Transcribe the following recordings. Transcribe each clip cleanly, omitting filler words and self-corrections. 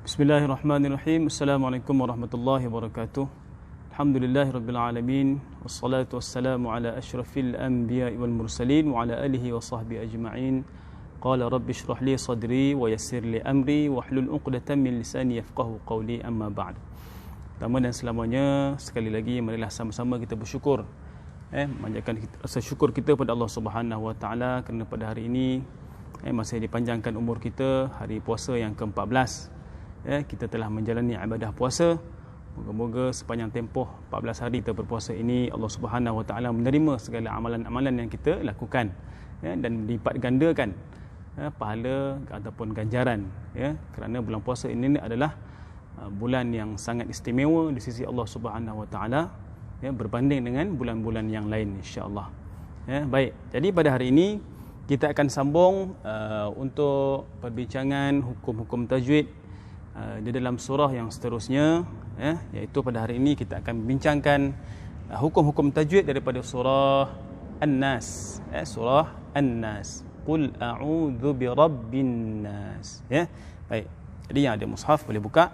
Bismillahirrahmanirrahim. Assalamualaikum warahmatullahi wabarakatuh. Alhamdulillahirabbil alamin wassalatu wassalamu ala asyrafil anbiya'i wal mursalin wa ala alihi wa sahbihi ajma'in. Qala rabbi shrah li sadri wa yassir li amri wahlul 'uqdatam min lisani yafqahu qawli, amma ba'd. Pertama dan selamanya, sekali lagi marilah sama-sama kita bersyukur, manjatkan rasa syukur kita pada Allah Subhanahu wa taala kerana pada hari ini masih dipanjangkan umur kita, hari puasa yang ke-14. Kita telah menjalani ibadah puasa. Moga-moga sepanjang tempoh 14 hari kita berpuasa ini, Allah Subhanahu wa taala menerima segala amalan-amalan yang kita lakukan, dan dilipat gandakan pahala ataupun ganjaran, kerana bulan puasa ini adalah bulan yang sangat istimewa di sisi Allah Subhanahu wa taala, berbanding dengan bulan-bulan yang lain, insya-Allah. Baik, jadi pada hari ini kita akan sambung untuk perbincangan hukum-hukum tajwid di dalam surah yang seterusnya, iaitu pada hari ini kita akan membincangkan hukum-hukum tajwid daripada surah An-Nas, surah An-Nas. Qul a'udzu birabbin nas. Baik. Jadi yang ada mushaf boleh buka.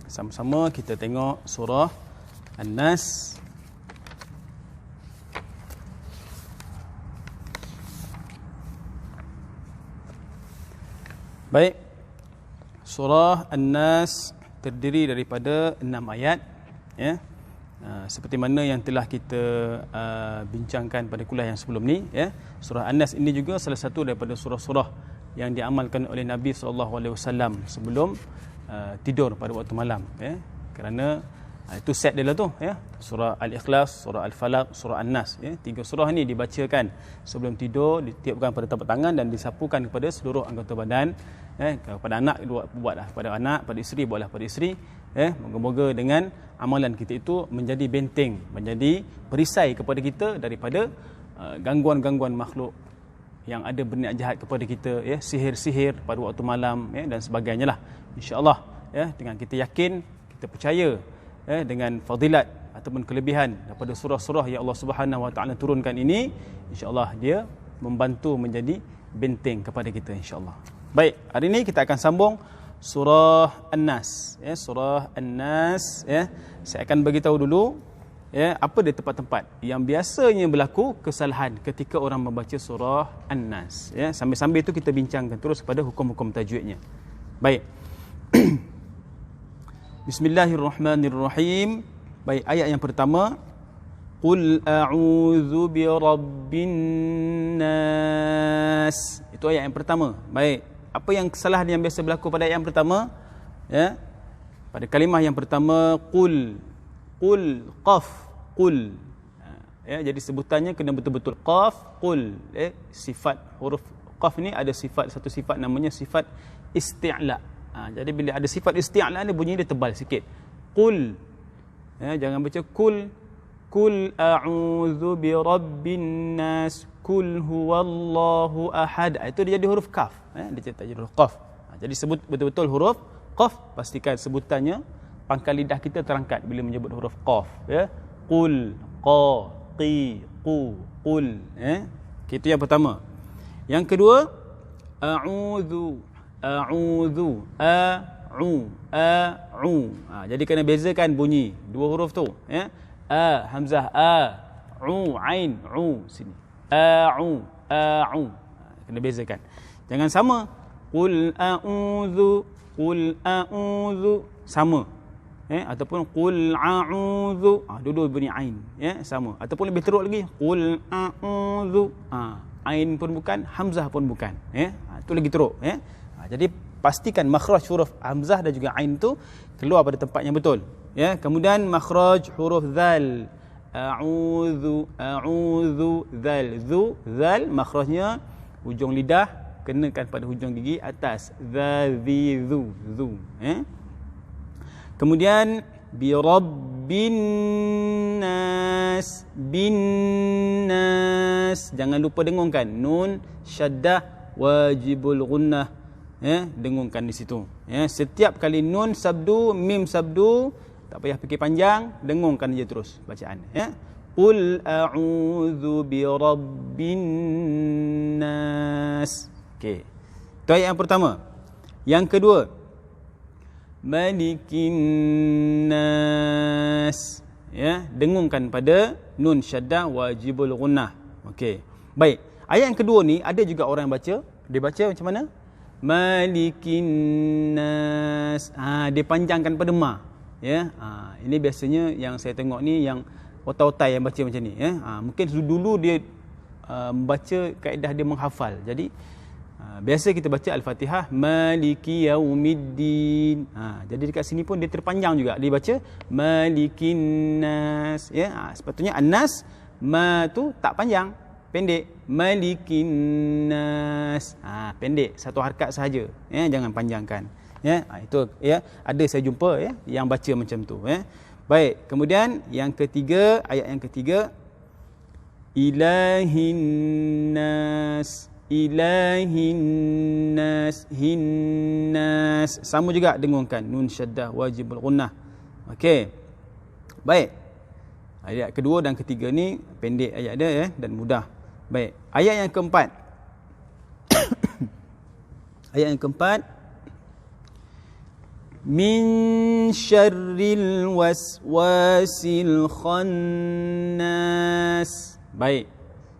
Sama-sama kita tengok surah An-Nas. Baik. Surah An-Nas terdiri daripada 6 ayat, seperti mana yang telah kita bincangkan pada kuliah yang sebelum ni. Surah An-Nas ini juga salah satu daripada surah-surah yang diamalkan oleh Nabi SAW sebelum tidur pada waktu malam, kerana itu set dia lah tu, surah Al-Ikhlas, surah Al-Falaq, surah An-Nas. 3 surah ni dibacakan sebelum tidur, ditiupkan pada tapak tangan dan disapukan kepada seluruh anggota badan. Kepada anak buatlah pada anak, pada isteri buatlah pada isteri. Moga-moga dengan amalan kita itu menjadi benteng, menjadi perisai kepada kita daripada gangguan-gangguan makhluk yang ada berniat jahat kepada kita, sihir-sihir pada waktu malam, dan sebagainya lah, insya-Allah. Dengan kita yakin, kita percaya dengan fadilat ataupun kelebihan daripada surah-surah yang Allah Subhanahu wa taala turunkan ini, insya-Allah dia membantu menjadi benteng kepada kita, insya-Allah. Baik, hari ini kita akan sambung surah An-Nas, surah An-Nas. Saya akan beritahu dulu apa dia tempat-tempat yang biasanya berlaku kesalahan ketika orang membaca surah An-Nas. Sambil-sambil itu kita bincangkan terus kepada hukum-hukum tajwidnya. Baik. Bismillahirrahmanirrahim. Baik, ayat yang pertama, Qul a'udzu birabbin nas. Itu ayat yang pertama. Baik, apa yang kesalahan yang biasa berlaku pada ayat yang pertama? Pada kalimah yang pertama, qul, qaf, qul. Jadi sebutannya kena betul-betul qaf, qul. Sifat huruf qaf ni ada satu sifat namanya sifat isti'la. Jadi bila ada sifat isti'la ni bunyi dia tebal sikit. Qul. Jangan baca kul. Kul a'udzu birabbin nas. Kul huwallahu ahad. Itu dia jadi huruf kaf. Dia tak jadi huruf qaf. Jadi sebut betul-betul huruf qaf. Pastikan sebutannya pangkal lidah kita terangkat bila menyebut huruf qaf. Qul, qa, qi, qu, qul. Itu yang pertama. Yang kedua, a'udzu, a'udzu, a'u, a'u. Jadi kena bezakan bunyi dua huruf tu. Hamzah a, u, ain, u sini. A'u, a'u. Kena bezakan. Jangan sama. Qul a'udzu, qul a'udzu, sama. Ataupun qul a'udzu, dua-dua bunyi ain, sama. Ataupun lebih teruk lagi, qul a'udzu, ain pun bukan, hamzah pun bukan. Itu lagi teruk. Jadi pastikan makhraj huruf hamzah dan juga ain tu keluar pada tempat yang betul. Kemudian makhraj huruf zal. A'udzu, a'udzu, zal, zu, zal, makhrajnya hujung lidah kenakan pada hujung gigi atas. Zazi, zu, zu. Kemudian bi rabbin nas, bin nas. Jangan lupa dengungkan nun syaddah wajibul gunnah. Dengungkan di situ. Setiap kali nun sabdu, mim sabdu, tak payah fikir panjang, dengungkan je terus bacaan. Qul a'udzu birabbin nas. Okey. Itu ayat yang pertama. Yang kedua, Malikin nas. Ya, dengungkan pada nun syaddah wajibul gunnah. Okey. Baik. Ayat yang kedua ni ada juga orang yang baca, dia baca macam mana? Malikin nas. Dia panjangkan pada ma. Ya. Ini biasanya yang saya tengok ni yang otai-otai yang baca macam ni, ya. Mungkin dulu dia membaca kaedah dia menghafal. Jadi biasa kita baca Al-Fatihah Maliki Yaumiddin. Jadi dekat sini pun dia terpanjang juga. Dia baca Malikin Nas, ya. Sepatutnya An-Nas ma tu tak panjang, pendek. Malikin Nas. Pendek, satu harakat sahaja, ya, jangan panjangkan. Ya, itu ya, ada saya jumpa ya yang baca macam tu, ya. Baik, kemudian yang ketiga, ayat yang ketiga, Ilahin Nas. Ilahin nas, hinnas. Sama juga dengungkan nun syaddah wajibul gunnah. Okey. Baik. Ayat kedua dan ketiga ni pendek ayat dia, ya, dan mudah. Baik. Ayat yang keempat. Ayat yang keempat. Min syarril waswasil khannas. Baik.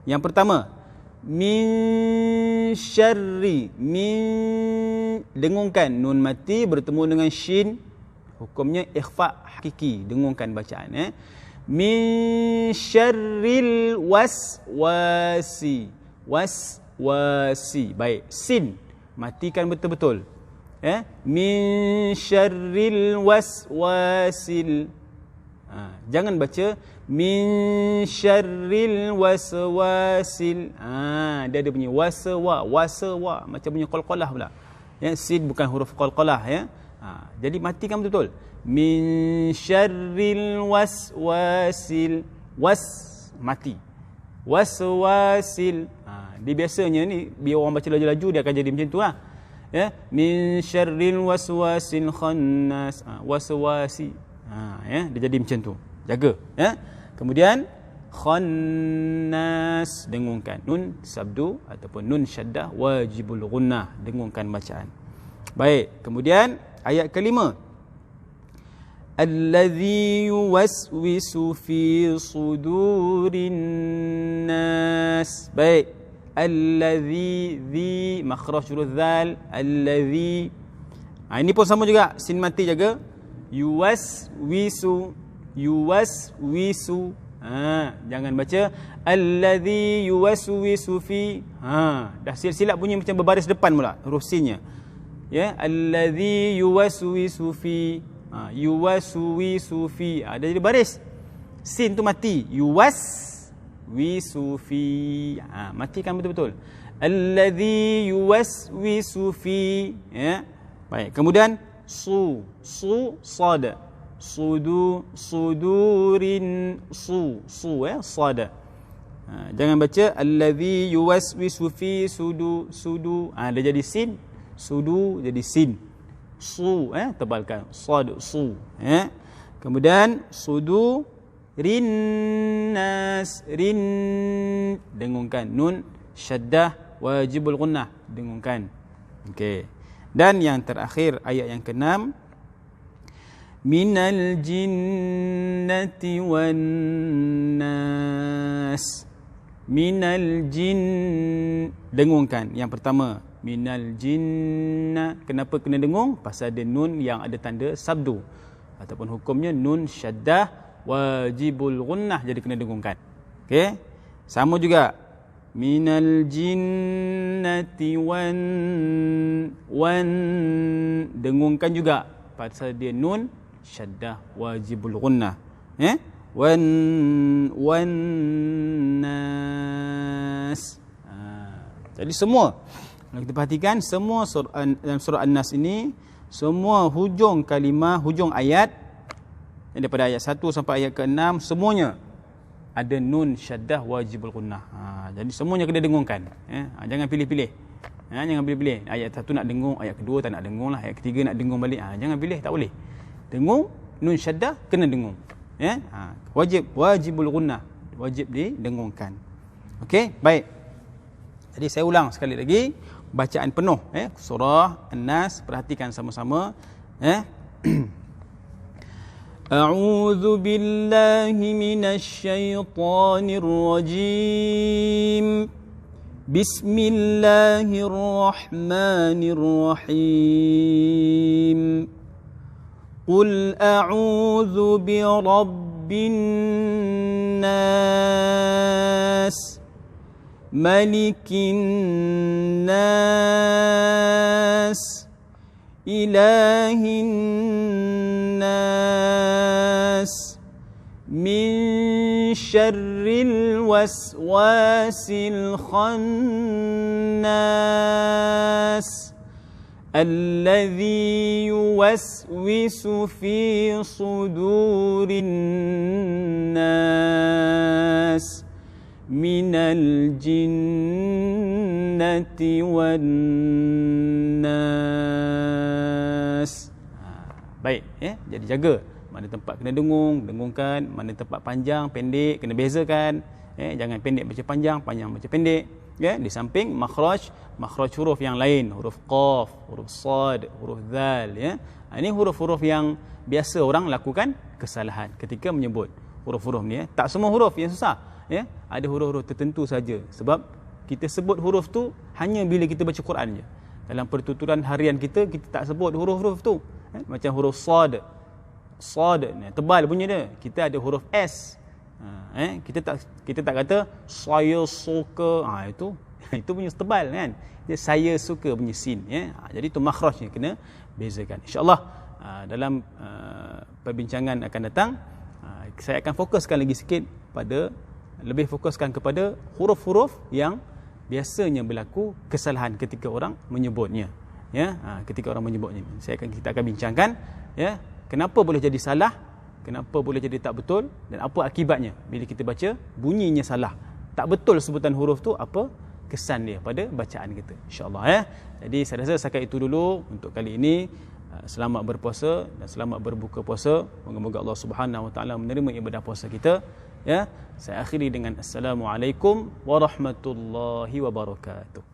Yang pertama, min syarri, min, dengungkan nun mati bertemu dengan shin, hukumnya ikhfa hakiki, dengungkan bacaan, ya. Min syarril waswasi, waswasi. Baik, sin matikan betul-betul, ya. Min syarril waswasil. Jangan baca min syarril waswasil. Dia ada bunyi waswa, waswa, macam bunyi qalqalah pula. Ya, sin bukan huruf qalqalah, ya. Jadi matikan betul-betul. Min syarril waswasil. Was mati. Waswasil. Dia biasanya ni biar orang baca laju-laju dia akan jadi macam tu, ya. Min syarril waswasil khannas. Waswasi. Ya, dia jadi macam tu. Jaga, ya. Kemudian khannas, dengungkan nun sabdu ataupun nun syaddah wajibul gunnah, dengungkan bacaan. Baik, kemudian ayat kelima, allazi yuwaswisu fi sudurin nas. Baik, allazi, zi, makhraj huruf dzal, allazi. Ini pun sama juga, sin mati jaga. Yuwaswisu, yuwaswisu. Jangan baca allazi yuwaswisu fi. Dah silap bunyi macam berbaris depan pula huruf sinnya, ya. Allazi yuwaswisu fi. Yuwaswisu fi. Dah jadi baris, sin tu mati. Yuwaswisu fi. Matikan betul-betul. Allazi yuwaswisu fi, ya. Baik, kemudian sad, sudurin, ya, sad. Jangan baca allazi yuwaswisu fi sudu. Dia jadi sin, sudu jadi sin, tebalkan sad, ya. Kemudian rinnas, rin, dengungkan nun syaddah wajibul gunnah, dengungkan. Okey. Dan yang terakhir ayat yang ke-6, minal jinnati wan nas. Minal jin, dengungkan. Yang pertama, minal jinna. Kenapa kena dengung? Pasal ada nun yang ada tanda sabdu ataupun hukumnya nun syaddah wajibul gunnah, jadi kena dengungkan. Okey. Sama juga minal jinnati wan, dengungkan juga pasal dia nun syaddah wajibul gunnah, ya. Wan nas. Jadi semua, kalau kita perhatikan semua dalam surah An-Nas ini, semua hujung kalimah, hujung ayat, daripada ayat 1 sampai ayat ke-6, semuanya ada nun syaddah wajibul gunnah. Jadi semuanya kena dengungkan, ya. Jangan pilih-pilih, jangan pilih-pilih. Ayat 1 nak dengung, ayat kedua tak nak dengung lah, ayat ketiga nak dengung balik. Jangan pilih, tak boleh. Dengung nun syaddah kena dengung, ya. Wajibul gunnah, wajib didengungkan. Okey, baik. Jadi saya ulang sekali lagi bacaan penuh, surah An-Nas, perhatikan sama-sama, A'udzu billahi minasy syaithanir rajim. Bismillahirrahmanirrahim. Qul a'udzu birabbin nas, malikin nas, ilahin nas, min syarril waswasil khannas, alladzi yuwaswisu fi sudurin nas, minal jinnati wan nas. Baik, jadi jaga mana tempat kena dengungkan, mana tempat panjang, pendek, kena bezakan. Jangan pendek baca panjang, panjang baca pendek. Di samping makhraj huruf yang lain, huruf qaf, huruf sad, huruf dzal. Ini huruf-huruf yang biasa orang lakukan kesalahan ketika menyebut huruf-huruf ni. Tak semua huruf yang susah. Ada huruf-huruf tertentu saja. Sebab kita sebut huruf tu hanya bila kita baca Quran je. Dalam pertuturan harian kita tak sebut huruf-huruf tu. Macam huruf sad, tebal bunyi dia. Kita ada huruf S. Kita tak kata saya suka. Itu bunyi tebal kan. Dia saya suka bunyi sin. Jadi tu makhrajnya kena bezakan. InsyaAllah dalam perbincangan akan datang, saya akan fokuskan lagi sikit lebih fokuskan kepada huruf-huruf yang biasanya berlaku kesalahan ketika orang menyebutnya. Ketika orang menyebutnya. Kita akan bincangkan kenapa boleh jadi salah, kenapa boleh jadi tak betul, dan apa akibatnya bila kita baca bunyinya salah, tak betul sebutan huruf tu, apa kesan dia pada bacaan kita, insya-Allah. Jadi saya rasa setakat itu dulu untuk kali ini. Selamat berpuasa dan selamat berbuka puasa. Moga-moga Allah Subhanahu Wa Taala menerima ibadah puasa kita. Saya akhiri dengan assalamualaikum warahmatullahi wabarakatuh.